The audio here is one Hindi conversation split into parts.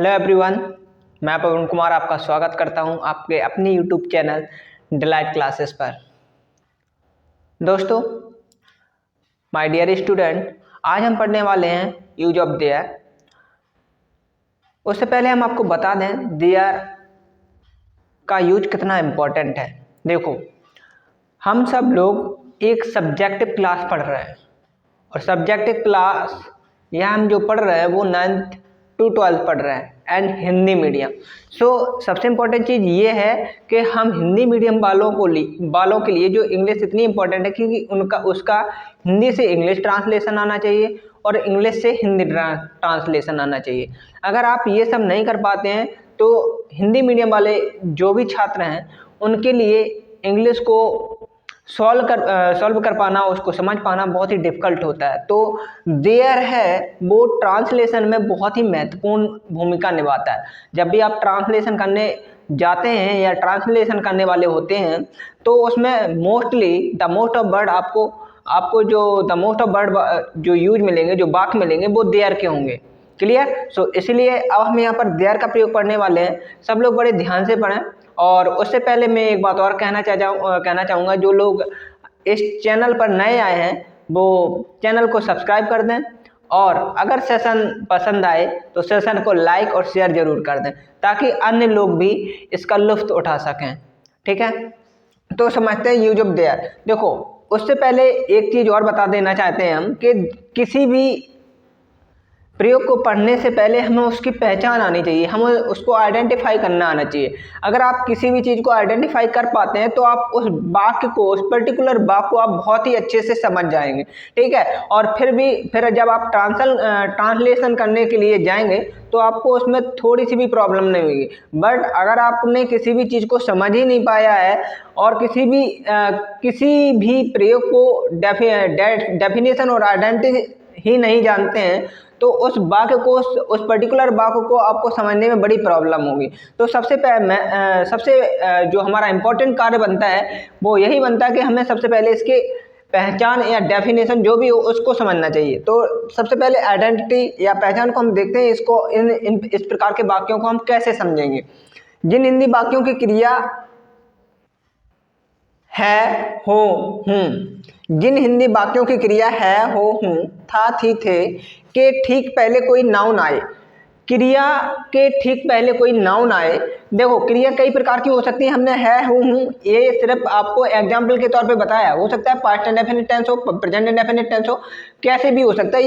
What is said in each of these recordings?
हेलो एवरीवन, मैं पवन कुमार आपका स्वागत करता हूं आपके अपनी यूट्यूब चैनल डिलाइट क्लासेस पर। दोस्तों, माय डियर स्टूडेंट, आज हम पढ़ने वाले हैं यूज ऑफ देयर। उससे पहले हम आपको बता दें देयर का यूज कितना इम्पोर्टेंट है। देखो, हम सब लोग एक सब्जेक्टिव क्लास पढ़ रहे हैं और सब्जेक्टिव क्लास यहाँ हम जो पढ़ रहे हैं वो 9th to 12th पढ़ रहे हैं एंड हिंदी मीडियम। सबसे इम्पोर्टेंट चीज़ ये है कि हम हिंदी मीडियम वालों के लिए जो इंग्लिश इतनी इम्पोर्टेंट है क्योंकि उसका हिंदी से इंग्लिश ट्रांसलेशन आना चाहिए और इंग्लिश से हिंदी ट्रांसलेशन आना चाहिए। अगर आप ये सब नहीं कर पाते हैं तो हिंदी मीडियम वाले जो भी छात्र हैं उनके लिए इंग्लिश को सॉल्व कर पाना, उसको समझ पाना बहुत ही डिफ़िकल्ट होता है। तो देयर है वो ट्रांसलेशन में बहुत ही महत्वपूर्ण भूमिका निभाता है। जब भी आप ट्रांसलेशन करने जाते हैं या ट्रांसलेशन करने वाले होते हैं तो उसमें द मोस्ट ऑफ वर्ड आपको जो यूज मिलेंगे, जो वाक्य मिलेंगे वो देयर के होंगे। क्लियर? इसलिए अब हम यहाँ पर देयर का प्रयोग पढ़ने वाले हैं। सब लोग बड़े ध्यान से पढ़ें। और उससे पहले मैं एक बात और कहना चाहूँगा, जो लोग इस चैनल पर नए आए हैं वो चैनल को सब्सक्राइब कर दें और अगर सेशन पसंद आए तो सेशन को लाइक और शेयर ज़रूर कर दें ताकि अन्य लोग भी इसका लुत्फ़ उठा सकें। ठीक है, तो समझते हैं यूज ऑफ देयर। देखो, उससे पहले एक चीज़ और बता देना चाहते हैं हम कि किसी भी प्रयोग को पढ़ने से पहले हमें उसकी पहचान आनी चाहिए, हमें उसको आइडेंटिफाई करना आना चाहिए। अगर आप किसी भी चीज़ को आइडेंटिफाई कर पाते हैं तो आप उस वाक्य को, उस पर्टिकुलर वाक्य को आप बहुत ही अच्छे से समझ जाएंगे। ठीक है, और फिर जब आप ट्रांसलेशन करने के लिए जाएंगे तो आपको उसमें थोड़ी सी भी प्रॉब्लम नहीं होगी। बट अगर आपने किसी भी चीज़ को समझ ही नहीं पाया है और किसी भी प्रयोग को डेफिनेशन और आइडेंटिटी ही नहीं जानते हैं तो उस पर्टिकुलर वाक्य को आपको समझने में बड़ी प्रॉब्लम होगी। तो सबसे जो हमारा इम्पोर्टेंट कार्य बनता है वो यही बनता है कि हमें सबसे पहले इसके पहचान या डेफिनेशन जो भी हो उसको समझना चाहिए। तो सबसे पहले आइडेंटिटी या पहचान को हम देखते हैं। इस प्रकार के वाक्यों को हम कैसे समझेंगे। जिन हिंदी वाक्यों की क्रिया है, हो, हूँ, जिन हिंदी वाक्यों की क्रिया है, हो, हूँ, था, थी, थे के ठीक पहले कोई नाउन आए। क्रिया के ठीक पहले कोई नाउन आए। देखो, क्रिया कई प्रकार की हो सकती है। हमने है, हूँ, ये सिर्फ आपको एग्जाम्पल के तौर पे बताया। हो सकता है पास्ट इंडेफिनिट टेंस हो, प्रेजेंट इंडेफिनिट टेंस हो, कैसे भी हो सकता है।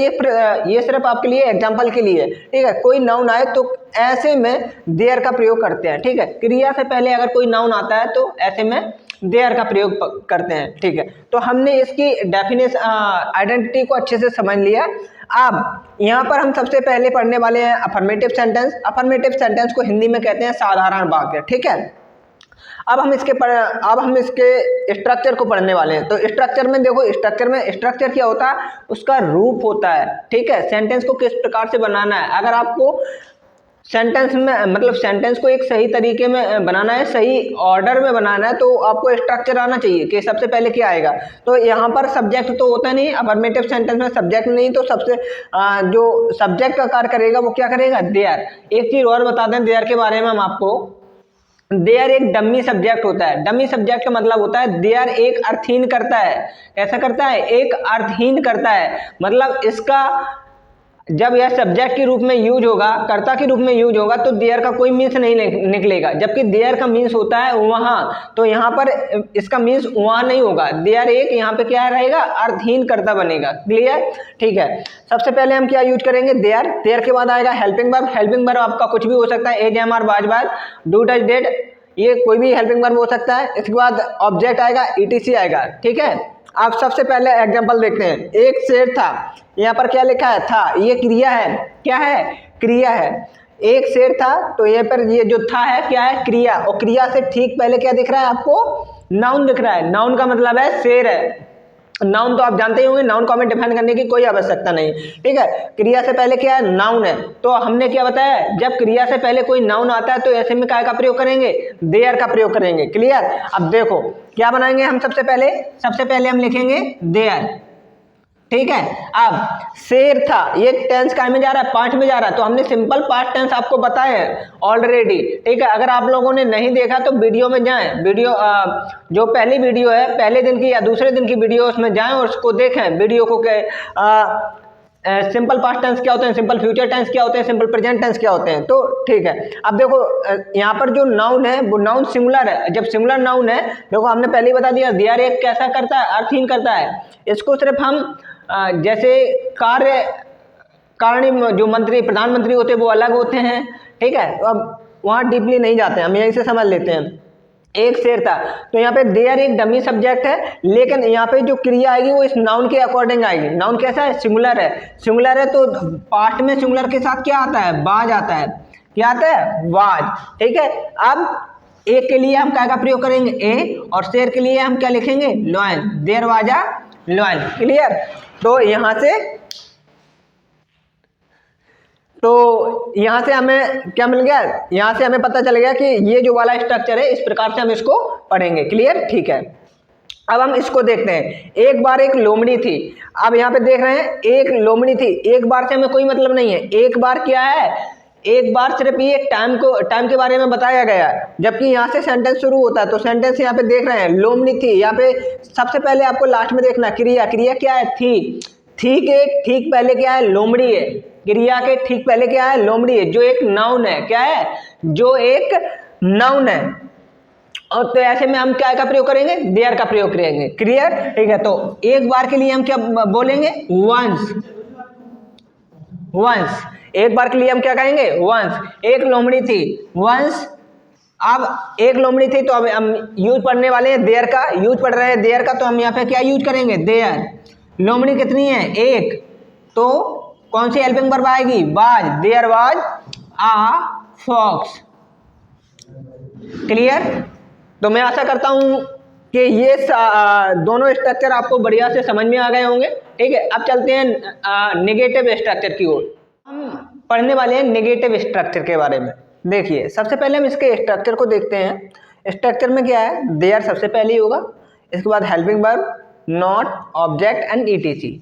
ये सिर्फ आपके लिए एग्जाम्पल के लिए। ठीक है, कोई नाउन आए तो ऐसे में देयर का प्रयोग करते हैं। ठीक है, क्रिया से पहले अगर कोई नाउन आता है तो ऐसे में देयर का प्रयोग करते हैं। ठीक है, तो हमने इसकी डेफिनेशन, आइडेंटिटी को अच्छे से समझ लिया। अब यहाँ पर हम सबसे पहले पढ़ने वाले हैं अफर्मेटिव सेंटेंस। अफर्मेटिव सेंटेंस को हिंदी में कहते हैं साधारण वाक्य। ठीक है, अब हम इसके स्ट्रक्चर को पढ़ने वाले हैं। तो स्ट्रक्चर में देखो, स्ट्रक्चर क्या होता है, उसका रूप होता है। ठीक है, सेंटेंस को किस प्रकार से बनाना है। अगर आपको सेंटेंस को एक सही तरीके में बनाना है, सही ऑर्डर में बनाना है तो आपको स्ट्रक्चर आना चाहिए कि सबसे पहले क्या आएगा। तो यहाँ पर सब्जेक्ट तो होता नहीं, अफर्मेटिव सेंटेंस में सब्जेक्ट नहीं, तो जो सब्जेक्ट का कार्य करेगा वो क्या करेगा, देयर। एक चीज़ और बता दें देयर के बारे में हम आपको। देयर एक डमी सब्जेक्ट होता है। डमी सब्जेक्ट का मतलब होता है देयर एक अर्थहीन करता है। कैसा करता है, एक अर्थहीन करता है। मतलब इसका जब यह सब्जेक्ट के रूप में यूज होगा, कर्ता के रूप में यूज होगा तो देयर का कोई मीन्स नहीं निकलेगा। जबकि देयर का मीन्स होता है वहाँ, तो यहाँ पर इसका मीन्स वहाँ नहीं होगा। देयर एक यहाँ पे क्या रहेगा, अर्थहीन कर्ता बनेगा। क्लियर? ठीक है, सबसे पहले हम क्या यूज करेंगे, देयर। देयर के बाद आएगा हेल्पिंग वर्ब। हेल्पिंग वर्ब आपका कुछ भी हो सकता है, is, am, are, was, was, do, does, did, ये कोई भी हेल्पिंग वर्ब हो सकता है। इसके बाद ऑब्जेक्ट आएगा, ईटीसी आएगा। ठीक है, आप सबसे पहले एग्जांपल देखते हैं। एक शेर था, यहाँ पर क्या लिखा है, था, ये क्रिया है। क्या है, क्रिया है। एक शेर था तो ये पर ये जो था है क्या है, क्रिया। और क्रिया से ठीक पहले क्या दिख रहा है आपको, नाउन दिख रहा है। नाउन का मतलब है शेर है। नाउन तो आप जानते ही होंगे, नाउन को हमें डिफाइन करने की कोई आवश्यकता नहीं। ठीक है, क्रिया से पहले क्या है, नाउन है। तो हमने क्या बताया, जब क्रिया से पहले कोई नाउन आता है तो ऐसे में क्या का प्रयोग करेंगे, देयर का प्रयोग करेंगे। क्लियर? अब देखो क्या बनाएंगे हम। सबसे पहले हम लिखेंगे देयर। ठीक है। अब शेर था, ये टेंस काय में जा रहा है, पास्ट में जा रहा है, तो हमने सिंपल पास्ट टेंस आपको बताए हैं ऑलरेडी, ठीक है। अगर आप लोगों ने नहीं देखा तो वीडियो में जाएं, वीडियो जो पहली वीडियो है पहले दिन की या दूसरे दिन की वीडियो, उसमें जाएं और उसको देखें वीडियो को के सिंपल पास्ट टेंस क्या होते हैं, सिंपल फ्यूचर टेंस क्या होते हैं, सिंपल प्रेजेंट टेंस क्या होते हैं। तो ठीक है, अब देखो यहाँ पर जो नाउन है वो नाउन सिंगुलर है। जब सिंगुलर नाउन है, देखो हमने पहले ही बता दिया, देयर एक कैसा करता है, अर्थहीन करता है। इसको सिर्फ हम जैसे कार्य कारणी जो मंत्री प्रधानमंत्री होते हैं वो अलग होते हैं, ठीक है। तो अब वहाँ डीपली नहीं जाते हैं, हम यहीं से समझ लेते हैं। एक शेर था, तो यहाँ पे देयर एक डमी सब्जेक्ट है, लेकिन यहाँ पे जो क्रिया आएगी वो इस नाउन के अकॉर्डिंग आएगी। नाउन कैसा है, सिंगुलर है। सिंगुलर है तो पास्ट में सिंगुलर के साथ क्या आता है, वाज आता है। क्या आता है, वाज, ठीक है। अब एक के लिए हम क्या का प्रयोग करेंगे, ए, और शेर के लिए हम क्या लिखेंगे, lion, there was a lion. Clear. तो यहाँ से हमें क्या मिल गया, यहाँ से हमें पता चल गया कि ये जो वाला स्ट्रक्चर है इस प्रकार से हम इसको पढ़ेंगे। क्लियर, ठीक है। अब हम इसको देखते हैं। एक बार एक लोमड़ी थी। अब यहाँ पे देख रहे हैं एक लोमड़ी थी, एक बार से हमें कोई मतलब नहीं है। एक बार क्या है, एक बार सिर्फ ये टाइम के बारे में बताया गया है, जबकि यहाँ से सेंटेंस शुरू होता है। तो सेंटेंस यहाँ पे देख रहे हैं, लोमड़ी थी। यहाँ पे सबसे पहले आपको लास्ट में देखना क्रिया क्या है, थी के ठीक पहले क्या है, लोमड़ी है। क्रिया के ठीक पहले क्या है, लोमड़ी है, जो एक नाउन है। क्या है, जो एक नाउन है। और तो ऐसे में हम क्या का प्रयोग करेंगे, देयर का प्रयोग करेंगे। क्लियर, ठीक है। तो एक बार के लिए हम क्या बोलेंगे, वंस। एक बार के लिए हम क्या कहेंगे, वंस। एक लोमड़ी थी, वंस। अब एक लोमड़ी थी, तो अब हम यूज पढ़ने वाले हैं देयर का, यूज पढ़ रहे हैं देयर का, तो हम यहाँ पे क्या यूज करेंगे, देयर। लोमड़ी कितनी है, एक, तो कौन सी हेल्पिंग वर्ब आएगी, was, there was a fox. Clear. तो मैं आशा करता हूं कि ये दोनों स्ट्रक्चर आपको बढ़िया से समझ में आ गए होंगे, ठीक है। अब चलते हैं नेगेटिव स्ट्रक्चर की ओर। हम पढ़ने वाले हैं नेगेटिव स्ट्रक्चर के बारे में। देखिए, सबसे पहले हम इसके स्ट्रक्चर को देखते हैं। स्ट्रक्चर में क्या है, देयर सबसे पहले ही होगा, इसके बाद helping verb, not, object and etc,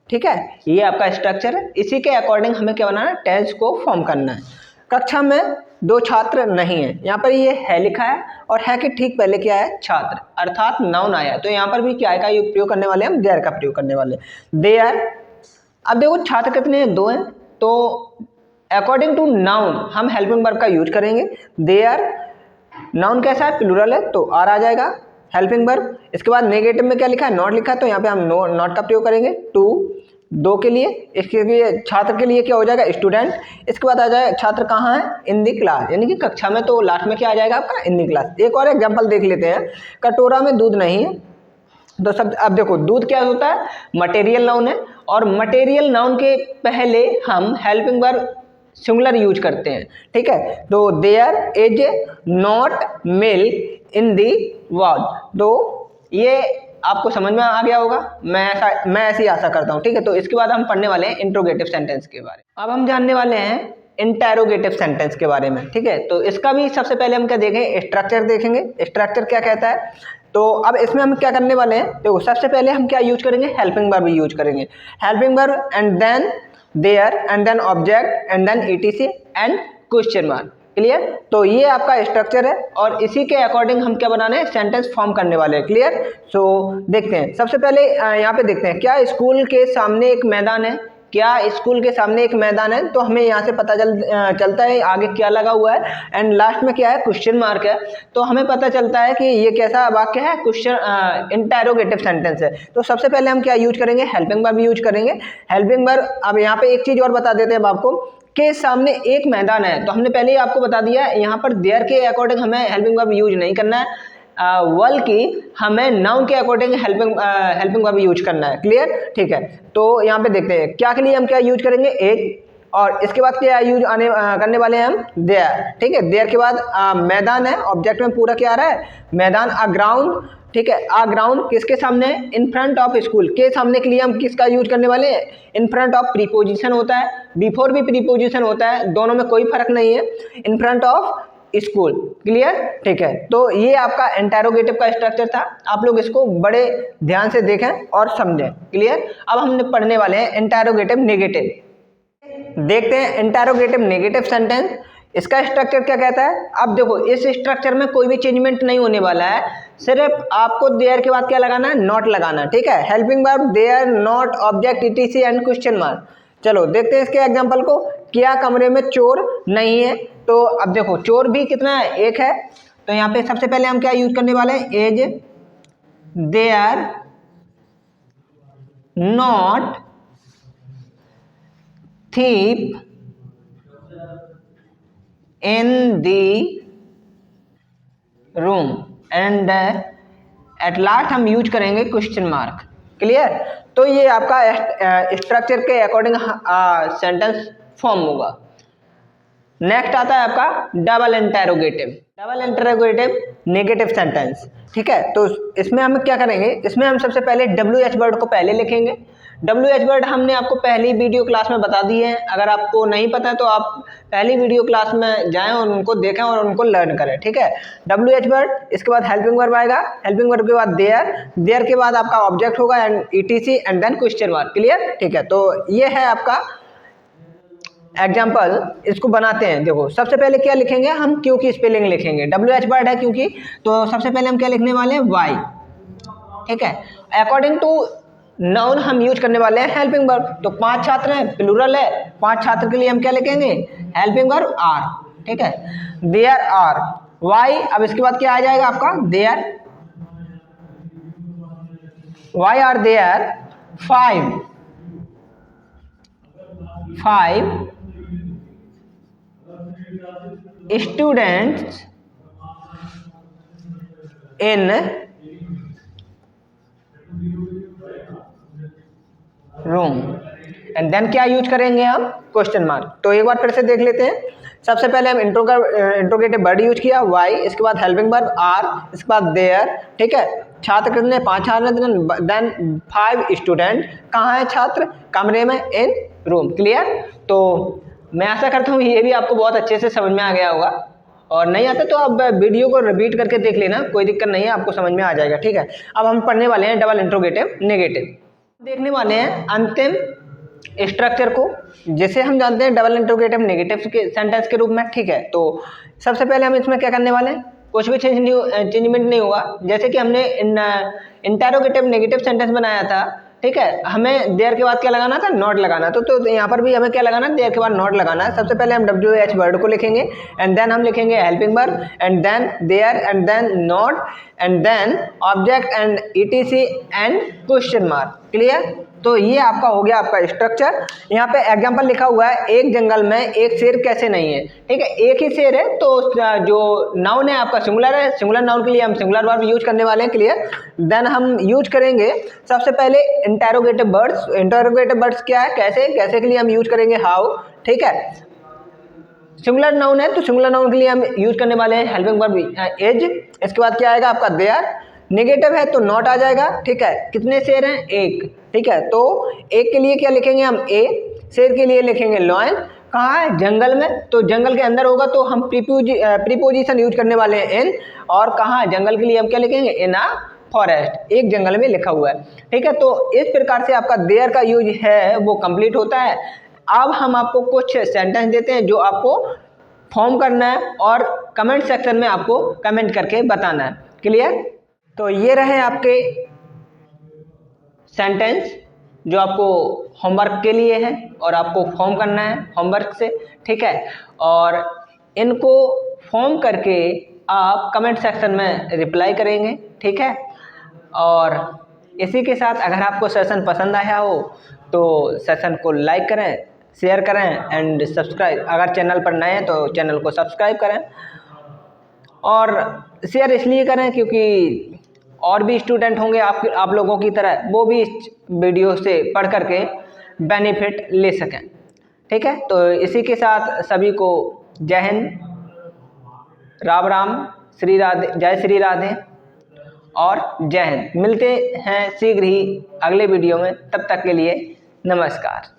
ठीक है। ये आपका स्ट्रक्चर है। इसी के अकॉर्डिंग हमें क्या बनाना है, टेंस को फॉर्म करना है। कक्षा में दो छात्र नहीं है, यहाँ पर ये है लिखा है, और है कि ठीक पहले क्या है, छात्र, अर्थात नाउन आया है। तो यहाँ पर भी क्या है का प्रयोग करने वाले, हम देयर का प्रयोग करने वाले, देयर। अब देखो छात्र कितने हैं, दो हैं, तो अकॉर्डिंग टू नाउन हम हेल्पिंग वर्ब का यूज करेंगे। देयर नाउन कैसा है, प्लूरल है, तो आर आ जाएगा हेल्पिंग वर्ब। इसके बाद नेगेटिव में क्या लिखा है, नॉट लिखा है, तो यहाँ पे हम नॉट का प्रयोग करेंगे। टू, दो के लिए, इसके लिए छात्र के लिए क्या हो जाएगा, स्टूडेंट। इसके बाद आ जाए छात्र कहाँ है, इन दी क्लास, यानी कि कक्षा में, तो लास्ट में क्या आ जाएगा आपका, इन दी क्लास। एक और एग्जांपल देख लेते हैं। कटोरा में दूध नहीं है, तो सब अब देखो दूध क्या होता है, मटेरियल नाउन है, और मटेरियल नाउन के पहले हम हेल्पिंग वर्ब सिंगुलर यूज करते हैं, ठीक है। तो there is not milk in the world. तो ये आपको समझ में आ गया होगा, मैं ऐसी आशा करता हूँ, ठीक है। तो इसके बाद हम पढ़ने वाले हैं इंट्रोगेटिव सेंटेंस के बारे में। अब हम जानने वाले हैं इंटेरोगेटिव सेंटेंस के बारे में, ठीक है। तो इसका भी सबसे पहले हम क्या देखेंगे, स्ट्रक्चर देखेंगे, स्ट्रक्चर क्या कहता है। तो अब इसमें हम क्या करने वाले हैं, देखो सबसे पहले हम क्या यूज करेंगे, हेल्पिंग वर्ब यूज करेंगे। Helping verb and then there and then object and then etc and question mark. Clear. तो ये आपका स्ट्रक्चर है, और इसी के अकॉर्डिंग हम क्या बनाने हैं, सेंटेंस फॉर्म करने वाले हैं। क्लियर। सो देखते हैं, सबसे पहले यहाँ पे देखते हैं, क्या स्कूल के सामने एक मैदान है, क्या स्कूल के सामने एक मैदान है, तो हमें यहाँ से पता चलता है आगे क्या लगा हुआ है, एंड लास्ट में क्या है, क्वेश्चन मार्क है। तो हमें पता चलता है कि ये कैसा वाक्य है, क्वेश्चन इंटेरोगेटिव सेंटेंस है। तो सबसे पहले हम क्या यूज करेंगे, हेल्पिंग वर्ब यूज करेंगे। हेल्पिंग वर्ब, अब यहाँ पे एक चीज और बता देते हैं आपको, के सामने एक मैदान है, तो हमने पहले ही आपको बता दिया है, यहाँ पर देयर के अकॉर्डिंग हमें हेल्पिंग वर्ब यूज नहीं करना है, बल्कि हमें नाउन के अकॉर्डिंग हेल्पिंग वर्ब यूज करना है। क्लियर, ठीक है। तो यहाँ पे देखते हैं क्या के लिए हम क्या यूज करेंगे, एक, और इसके बाद क्या यूज करने वाले हैं हम, देयर, ठीक है। देयर के बाद मैदान है, ऑब्जेक्ट में पूरा क्या आ रहा है, मैदान, अ ग्राउंड, ठीक है। आ ग्राउंड किसके सामने, इन फ्रंट ऑफ स्कूल, के सामने के लिए हम किसका यूज करने वाले हैं, इन फ्रंट ऑफ प्रीपोजिशन होता है, बिफोर भी प्रीपोजिशन होता है, दोनों में कोई फर्क नहीं है। In front of school. Clear? ठीक है, तो ये आपका इंटेरोगेटिव का स्ट्रक्चर था। आप लोग इसको बड़े ध्यान से देखें और समझें। क्लियर? अब हमने पढ़ने वाले हैं इंटेरोगेटिव नेगेटिव। देखते हैं इंटेरोगेटिव नेगेटिव सेंटेंस, इसका स्ट्रक्चर क्या कहता है। अब देखो, इस स्ट्रक्चर में कोई भी चेंजमेंट नहीं होने वाला है, सिर्फ आपको देयर के बाद क्या लगाना है, नॉट लगाना है। ठीक है, helping verb there, not, object, etc and question mark. चलो देखते हैं इसके एग्जांपल को। क्या कमरे में चोर नहीं है? तो अब देखो, चोर भी कितना है, एक है। तो यहाँ पे सबसे पहले हम क्या यूज करने वाले हैं, is there not thief in the room and at last हम यूज करेंगे क्वेश्चन मार्क। क्लियर? तो ये आपका स्ट्रक्चर के अकॉर्डिंग सेंटेंस फॉर्म होगा। नेक्स्ट आता है आपका double interrogative. Double interrogative negative sentence. ठीक है, तो इसमें हम क्या करेंगे, इसमें हम सबसे पहले WH वर्ड को पहले लिखेंगे। WH वर्ड हमने आपको पहली वीडियो क्लास में बता दिए हैं। अगर आपको नहीं पता है तो आप पहली वीडियो क्लास में जाएं और उनको देखें और उनको लर्न करें। ठीक है, WH वर्ड, इसके बाद हेल्पिंग वर्ब आएगा, हेल्पिंग वर्ब के बाद देयर, देयर के बाद आपका ऑब्जेक्ट होगा and ETC and then question mark. Clear? ठीक है, तो ये है आपका एग्जाम्पल। इसको बनाते हैं। देखो, सबसे पहले क्या लिखेंगे हम, क्यों की स्पेलिंग लिखेंगे। WH वर्ड है क्योंकि, तो सबसे पहले हम क्या लिखने वाले हैं, वाई। ठीक है, अकॉर्डिंग टू नाउन हम यूज करने वाले हैं हेल्पिंग वर्ब। तो 5 छात्र हैं, प्लूरल है, 5 छात्र के लिए हम क्या लिखेंगे, हेल्पिंग वर्ब आर। ठीक है, देयर आर, वाई। अब इसके बाद क्या आ जाएगा आपका, there, why are there 5 students in room and then क्या यूज करेंगे हम, क्वेश्चन मार्क। तो एक बार फिर से देख लेते हैं। सबसे पहले हम इंट्रोगेटिव वर्ड यूज किया वाई, इसके बाद हेल्पिंग वर्ब आर, इसके बाद देयर। ठीक है, छात्र कितने, 5 छात्र, देन 5 स्टूडेंट, कहाँ है छात्र, कमरे में, इन रूम। क्लियर? तो मैं आशा करता हूँ ये भी आपको बहुत अच्छे से समझ में आ गया होगा, और नहीं आता तो आप वीडियो को रिपीट करके देख लेना, कोई दिक्कत नहीं है, आपको समझ में आ जाएगा। ठीक है, अब हम पढ़ने वाले हैं डबल इंट्रोगेटिव नेगेटिव। देखने वाले हैं अंतिम स्ट्रक्चर को, जिसे हम जानते हैं डबल इंट्रोगेटिव नेगेटिव के सेंटेंस के रूप में। ठीक है, तो सबसे पहले हम इसमें क्या करने वाले हैं, कुछ भी चेंजमेंट नहीं होगा। जैसे कि हमने इंटेरोगेटिव नेगेटिव सेंटेंस बनाया था। ठीक है, हमें देयर के बाद क्या लगाना था, नॉट लगाना। तो यहाँ पर भी हमें क्या लगाना है, देयर के बाद नॉट लगाना है। सबसे पहले हम WH वर्ड को लिखेंगे एंड देन हम लिखेंगे helping verb and then there and then not and then object and ETC and question mark. Clear? तो ये आपका हो गया आपका स्ट्रक्चर। यहाँ पे एग्जांपल लिखा हुआ है, एक जंगल में एक शेर कैसे नहीं है। ठीक है, एक ही शेर है, तो जो नाउन है आपका सिंगुलर है, सिंगुलर नाउन के लिए हम सिंगुलर वर्ब यूज करने वाले हैं। क्लियर? देन हम यूज करेंगे सबसे पहले इंटेरोगेटिव वर्ड्स। इंटेरोगेटिव वर्ड्स क्या है, कैसे, कैसे के लिए हम यूज करेंगे हाउ। ठीक है, सिंगुलर नाउन है तो सिंगुलर नाउन के लिए हम यूज करने वाले हैं हेल्पिंग वर्ब इज। इसके बाद क्या आएगा आपका देयर, नेगेटिव है तो नॉट आ जाएगा। ठीक है, कितने शेर हैं, एक। ठीक है, तो एक के लिए क्या लिखेंगे हम, ए, शेर के लिए लिखेंगे लॉयन। कहाँ है, जंगल में, तो जंगल के अंदर होगा तो हम प्रीपोजिशन यूज करने वाले हैं इन, और कहाँ, जंगल के लिए हम क्या लिखेंगे, इन अ फॉरेस्ट, एक जंगल में लिखा हुआ है। ठीक है, तो इस प्रकार से आपका देयर का यूज है वो कंप्लीट होता है। अब हम आपको कुछ सेंटेंस देते हैं जो आपको फॉर्म करना है और कमेंट सेक्शन में आपको कमेंट करके बताना है। क्लियर? तो ये रहे आपके सेंटेंस जो आपको होमवर्क के लिए है और आपको फॉर्म करना है होमवर्क से। ठीक है, और इनको फॉर्म करके आप कमेंट सेक्शन में रिप्लाई करेंगे। ठीक है, और इसी के साथ अगर आपको सेशन पसंद आया हो तो सेशन को लाइक करें, शेयर करें एंड सब्सक्राइब, अगर चैनल पर नए हैं तो चैनल को सब्सक्राइब करें। और शेयर इसलिए करें क्योंकि और भी स्टूडेंट होंगे आप लोगों की तरह, वो भी इस वीडियो से पढ़ करके बेनिफिट ले सकें। ठीक है, तो इसी के साथ सभी को जय हिंद, राम राम, श्री राधे, जय श्री राधे और जय हिंद। मिलते हैं शीघ्र ही अगले वीडियो में, तब तक के लिए नमस्कार।